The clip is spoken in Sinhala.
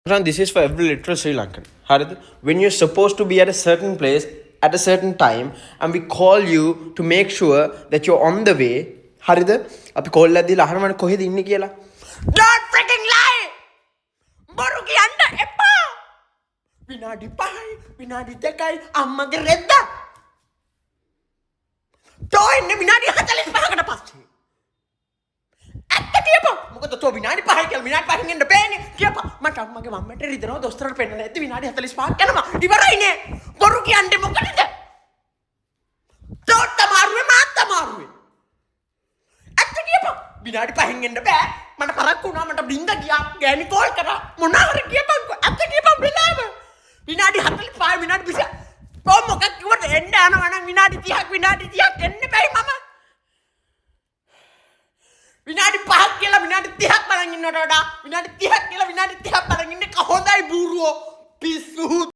This is for every literal Sri Lankan. Harid, when you're supposed to be at a certain place at a certain time and we call you to make sure that you're on the way. Harid, අපි call එකක් දීලා අහනවනේ කොහෙද ඉන්නේ කියලා. Don't freaking lie. බොරු කියන්න එපා. විනාඩි 5යි විනාඩි 2යි අම්මගේ රෙද්ද. තෝ ඉන්නේ විනාඩි 45කට පස්සේ. ඇත්ත කියපන්. මොකද තෝ විනාඩි 5යි කියලා විනාඩි 5කින් එන්න බෑනේ. කියපන්. මට අම්මගේ මම්මට රිදෙනවා දොස්තරට පෙන්නලා ඇද්දි විනාඩි 45ක් යනවා. ඉවරයිනේ. බොරු කියන්නේ මොකටද? තෝට මාරුවේ මාත් මාරුවේ. ඇත්ත කියපන්. විනාඩි 5කින් එන්න බෑ. මට පරක්කු වුණා මට බින්ද ගියා. ගෑණි කෝල් කරා. මොනවා කියපන්කෝ. ඇත්ත කියපන් වෙලාව. විනාඩි 45 විනාඩි 20. කොහොම මොකක් කිව්වද එන්න යනවා නම් විනාඩි 30ක් එන්න බැයි මම. විනාඩි 5ක් කියලා විනාඩි 30ක් බලන් ඉන්නවට වඩා විනාඩි 30ක් කියලා විනාඩි 30ක් බලන් ඉන්නේ කොහොඳයි බූරුවෝ පිස්සු